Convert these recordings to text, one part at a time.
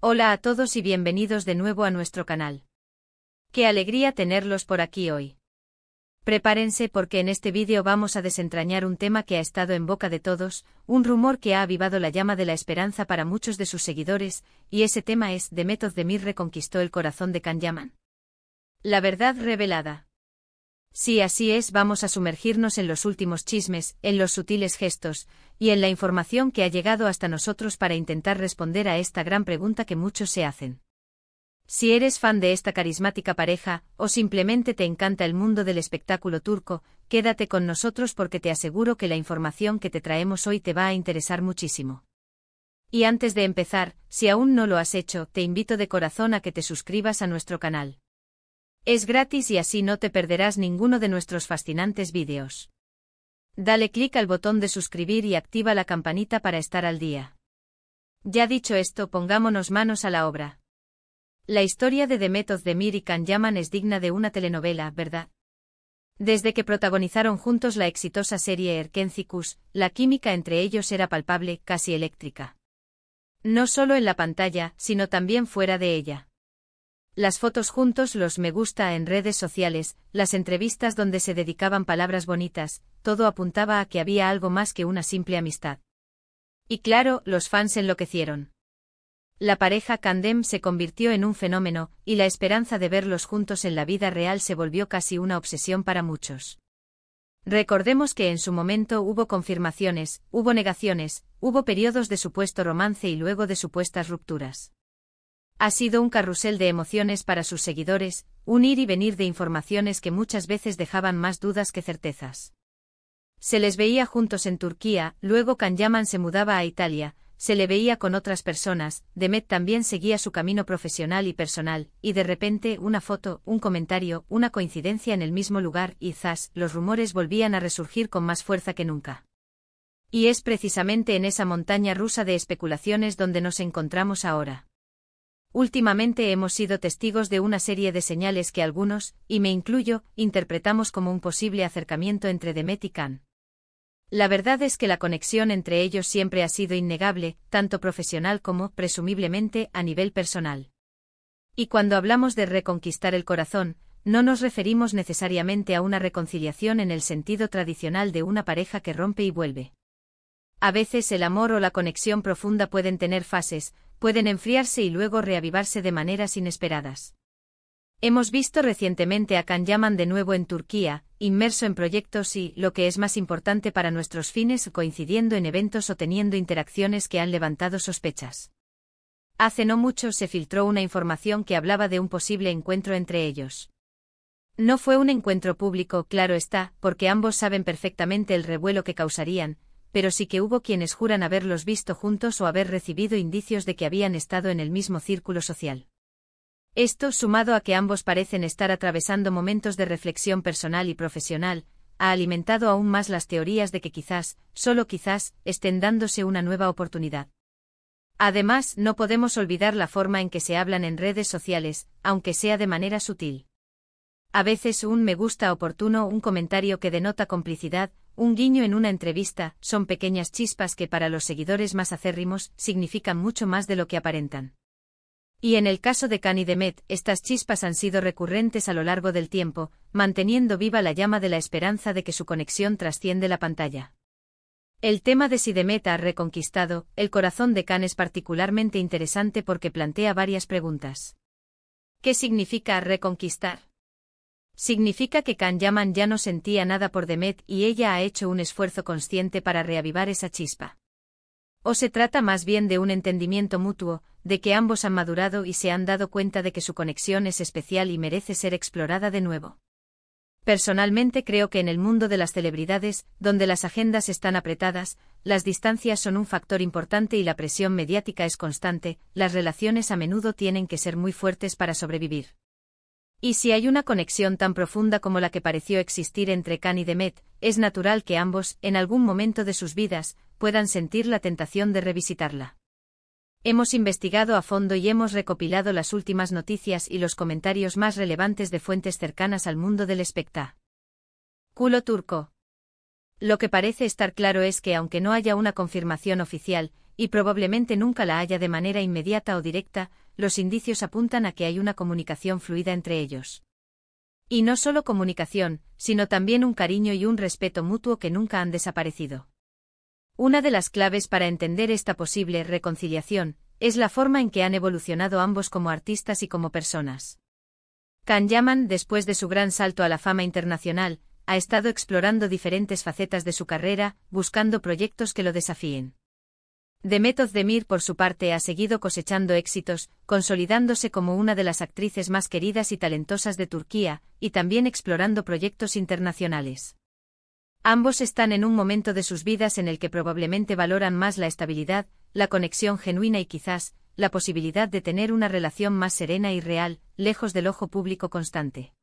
Hola a todos y bienvenidos de nuevo a nuestro canal. Qué alegría tenerlos por aquí hoy. Prepárense porque en este vídeo vamos a desentrañar un tema que ha estado en boca de todos, un rumor que ha avivado la llama de la esperanza para muchos de sus seguidores, y ese tema es Demet Özdemir reconquistó el corazón de Can Yaman. La verdad revelada. Si así es, vamos a sumergirnos en los últimos chismes, en los sutiles gestos, y en la información que ha llegado hasta nosotros para intentar responder a esta gran pregunta que muchos se hacen. Si eres fan de esta carismática pareja, o simplemente te encanta el mundo del espectáculo turco, quédate con nosotros porque te aseguro que la información que te traemos hoy te va a interesar muchísimo. Y antes de empezar, si aún no lo has hecho, te invito de corazón a que te suscribas a nuestro canal. Es gratis y así no te perderás ninguno de nuestros fascinantes vídeos. Dale clic al botón de suscribir y activa la campanita para estar al día. Ya dicho esto, pongámonos manos a la obra. La historia de Demet Özdemir y Can Yaman es digna de una telenovela, ¿verdad? Desde que protagonizaron juntos la exitosa serie Erkenci, la química entre ellos era palpable, casi eléctrica. No solo en la pantalla, sino también fuera de ella. Las fotos juntos, los me gusta en redes sociales, las entrevistas donde se dedicaban palabras bonitas, todo apuntaba a que había algo más que una simple amistad. Y claro, los fans enloquecieron. La pareja Candem se convirtió en un fenómeno, y la esperanza de verlos juntos en la vida real se volvió casi una obsesión para muchos. Recordemos que en su momento hubo confirmaciones, hubo negaciones, hubo periodos de supuesto romance y luego de supuestas rupturas. Ha sido un carrusel de emociones para sus seguidores, un ir y venir de informaciones que muchas veces dejaban más dudas que certezas. Se les veía juntos en Turquía, luego Can Yaman se mudaba a Italia, se le veía con otras personas, Demet también seguía su camino profesional y personal, y de repente una foto, un comentario, una coincidencia en el mismo lugar y ¡zas!, los rumores volvían a resurgir con más fuerza que nunca. Y es precisamente en esa montaña rusa de especulaciones donde nos encontramos ahora. Últimamente hemos sido testigos de una serie de señales que algunos, y me incluyo, interpretamos como un posible acercamiento entre Demet y Can. La verdad es que la conexión entre ellos siempre ha sido innegable, tanto profesional como, presumiblemente, a nivel personal. Y cuando hablamos de reconquistar el corazón, no nos referimos necesariamente a una reconciliación en el sentido tradicional de una pareja que rompe y vuelve. A veces el amor o la conexión profunda pueden tener fases, pueden enfriarse y luego reavivarse de maneras inesperadas. Hemos visto recientemente a Can Yaman de nuevo en Turquía, inmerso en proyectos y, lo que es más importante para nuestros fines, coincidiendo en eventos o teniendo interacciones que han levantado sospechas. Hace no mucho se filtró una información que hablaba de un posible encuentro entre ellos. No fue un encuentro público, claro está, porque ambos saben perfectamente el revuelo que causarían, pero sí que hubo quienes juran haberlos visto juntos o haber recibido indicios de que habían estado en el mismo círculo social. Esto, sumado a que ambos parecen estar atravesando momentos de reflexión personal y profesional, ha alimentado aún más las teorías de que quizás, solo quizás, estén dándose una nueva oportunidad. Además, no podemos olvidar la forma en que se hablan en redes sociales, aunque sea de manera sutil. A veces un me gusta oportuno, un comentario que denota complicidad, un guiño en una entrevista, son pequeñas chispas que para los seguidores más acérrimos significan mucho más de lo que aparentan. Y en el caso de Can y Demet, estas chispas han sido recurrentes a lo largo del tiempo, manteniendo viva la llama de la esperanza de que su conexión trasciende la pantalla. El tema de si Demet ha reconquistado el corazón de Can es particularmente interesante porque plantea varias preguntas. ¿Qué significa reconquistar? ¿Significa que Can Yaman ya no sentía nada por Demet y ella ha hecho un esfuerzo consciente para reavivar esa chispa? ¿O se trata más bien de un entendimiento mutuo, de que ambos han madurado y se han dado cuenta de que su conexión es especial y merece ser explorada de nuevo? Personalmente creo que en el mundo de las celebridades, donde las agendas están apretadas, las distancias son un factor importante y la presión mediática es constante, las relaciones a menudo tienen que ser muy fuertes para sobrevivir. Y si hay una conexión tan profunda como la que pareció existir entre Can y Demet, es natural que ambos, en algún momento de sus vidas, puedan sentir la tentación de revisitarla. Hemos investigado a fondo y hemos recopilado las últimas noticias y los comentarios más relevantes de fuentes cercanas al mundo del espectáculo turco. Lo que parece estar claro es que aunque no haya una confirmación oficial, y probablemente nunca la haya de manera inmediata o directa, los indicios apuntan a que hay una comunicación fluida entre ellos. Y no solo comunicación, sino también un cariño y un respeto mutuo que nunca han desaparecido. Una de las claves para entender esta posible reconciliación es la forma en que han evolucionado ambos como artistas y como personas. Can Yaman, después de su gran salto a la fama internacional, ha estado explorando diferentes facetas de su carrera, buscando proyectos que lo desafíen. Demet Özdemir, por su parte, ha seguido cosechando éxitos, consolidándose como una de las actrices más queridas y talentosas de Turquía, y también explorando proyectos internacionales. Ambos están en un momento de sus vidas en el que probablemente valoran más la estabilidad, la conexión genuina y quizás, la posibilidad de tener una relación más serena y real, lejos del ojo público constante.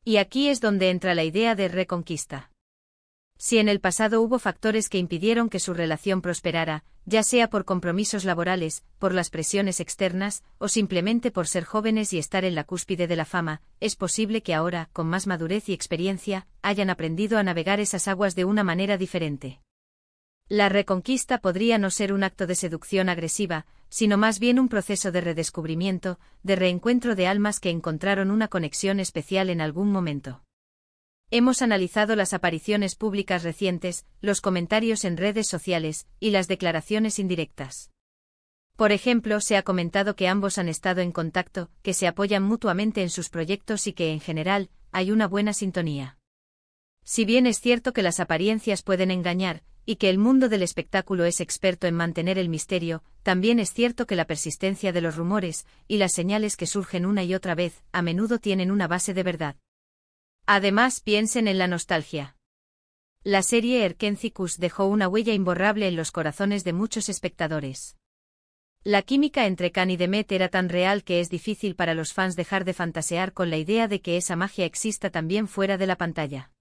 Y aquí es donde entra la idea de reconquista. Si en el pasado hubo factores que impidieron que su relación prosperara, ya sea por compromisos laborales, por las presiones externas, o simplemente por ser jóvenes y estar en la cúspide de la fama, es posible que ahora, con más madurez y experiencia, hayan aprendido a navegar esas aguas de una manera diferente. La reconquista podría no ser un acto de seducción agresiva, sino más bien un proceso de redescubrimiento, de reencuentro de almas que encontraron una conexión especial en algún momento. Hemos analizado las apariciones públicas recientes, los comentarios en redes sociales, y las declaraciones indirectas. Por ejemplo, se ha comentado que ambos han estado en contacto, que se apoyan mutuamente en sus proyectos y que, en general, hay una buena sintonía. Si bien es cierto que las apariencias pueden engañar, y que el mundo del espectáculo es experto en mantener el misterio, también es cierto que la persistencia de los rumores, y las señales que surgen una y otra vez, a menudo tienen una base de verdad. Además, piensen en la nostalgia. La serie Erkenci Kuş dejó una huella imborrable en los corazones de muchos espectadores. La química entre Can y Demet era tan real que es difícil para los fans dejar de fantasear con la idea de que esa magia exista también fuera de la pantalla.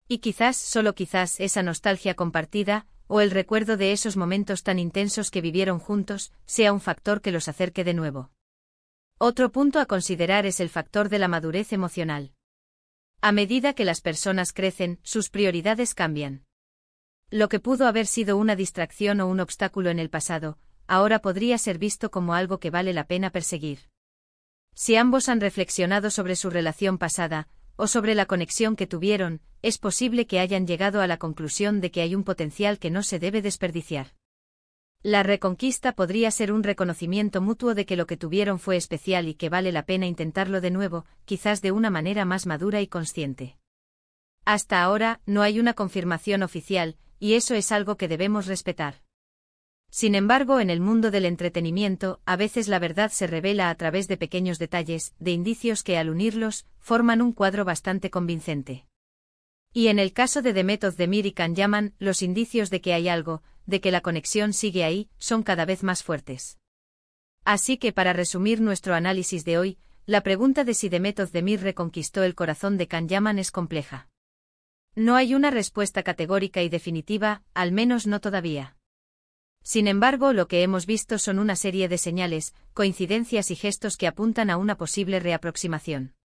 Y quizás, solo quizás, esa nostalgia compartida, o el recuerdo de esos momentos tan intensos que vivieron juntos, sea un factor que los acerque de nuevo. Otro punto a considerar es el factor de la madurez emocional. A medida que las personas crecen, sus prioridades cambian. Lo que pudo haber sido una distracción o un obstáculo en el pasado, ahora podría ser visto como algo que vale la pena perseguir. Si ambos han reflexionado sobre su relación pasada, o sobre la conexión que tuvieron, es posible que hayan llegado a la conclusión de que hay un potencial que no se debe desperdiciar. La reconquista podría ser un reconocimiento mutuo de que lo que tuvieron fue especial y que vale la pena intentarlo de nuevo, quizás de una manera más madura y consciente. Hasta ahora, no hay una confirmación oficial, y eso es algo que debemos respetar. Sin embargo, en el mundo del entretenimiento, a veces la verdad se revela a través de pequeños detalles, de indicios que al unirlos, forman un cuadro bastante convincente. Y en el caso de Demet Özdemir y Can Yaman, los indicios de que hay algo, de que la conexión sigue ahí, son cada vez más fuertes. Así que para resumir nuestro análisis de hoy, la pregunta de si Demet Özdemir reconquistó el corazón de Can Yaman es compleja. No hay una respuesta categórica y definitiva, al menos no todavía. Sin embargo, lo que hemos visto son una serie de señales, coincidencias y gestos que apuntan a una posible reaproximación.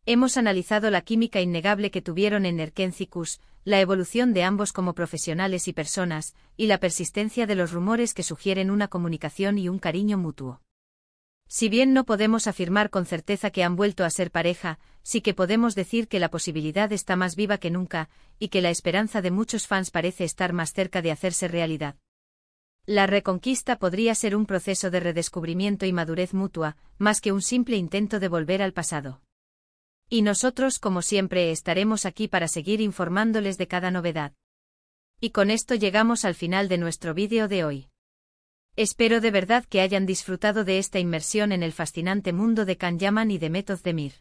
Hemos analizado la química innegable que tuvieron en Erkenci Kuş, la evolución de ambos como profesionales y personas, y la persistencia de los rumores que sugieren una comunicación y un cariño mutuo. Si bien no podemos afirmar con certeza que han vuelto a ser pareja, sí que podemos decir que la posibilidad está más viva que nunca, y que la esperanza de muchos fans parece estar más cerca de hacerse realidad. La reconquista podría ser un proceso de redescubrimiento y madurez mutua, más que un simple intento de volver al pasado. Y nosotros, como siempre, estaremos aquí para seguir informándoles de cada novedad. Y con esto llegamos al final de nuestro vídeo de hoy. Espero de verdad que hayan disfrutado de esta inmersión en el fascinante mundo de Can Yaman y Demet Özdemir.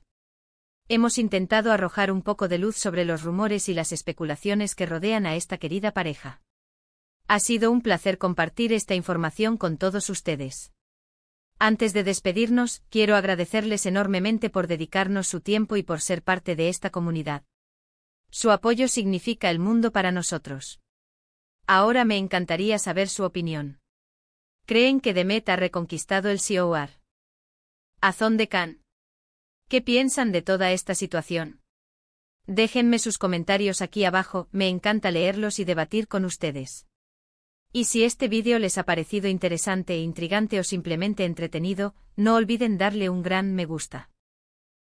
Hemos intentado arrojar un poco de luz sobre los rumores y las especulaciones que rodean a esta querida pareja. Ha sido un placer compartir esta información con todos ustedes. Antes de despedirnos, quiero agradecerles enormemente por dedicarnos su tiempo y por ser parte de esta comunidad. Su apoyo significa el mundo para nosotros. Ahora me encantaría saber su opinión. ¿Creen que Demet ha reconquistado el corazón de Can? ¿Qué piensan de toda esta situación? Déjenme sus comentarios aquí abajo, me encanta leerlos y debatir con ustedes. Y si este vídeo les ha parecido interesante, intrigante o simplemente entretenido, no olviden darle un gran me gusta.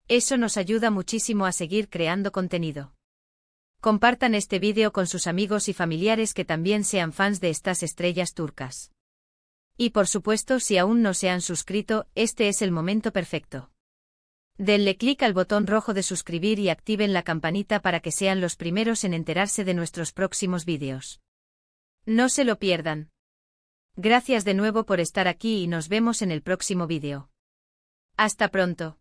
Eso nos ayuda muchísimo a seguir creando contenido. Compartan este vídeo con sus amigos y familiares que también sean fans de estas estrellas turcas. Y por supuesto, si aún no se han suscrito, este es el momento perfecto. Denle clic al botón rojo de suscribir y activen la campanita para que sean los primeros en enterarse de nuestros próximos vídeos. No se lo pierdan. Gracias de nuevo por estar aquí y nos vemos en el próximo vídeo. Hasta pronto.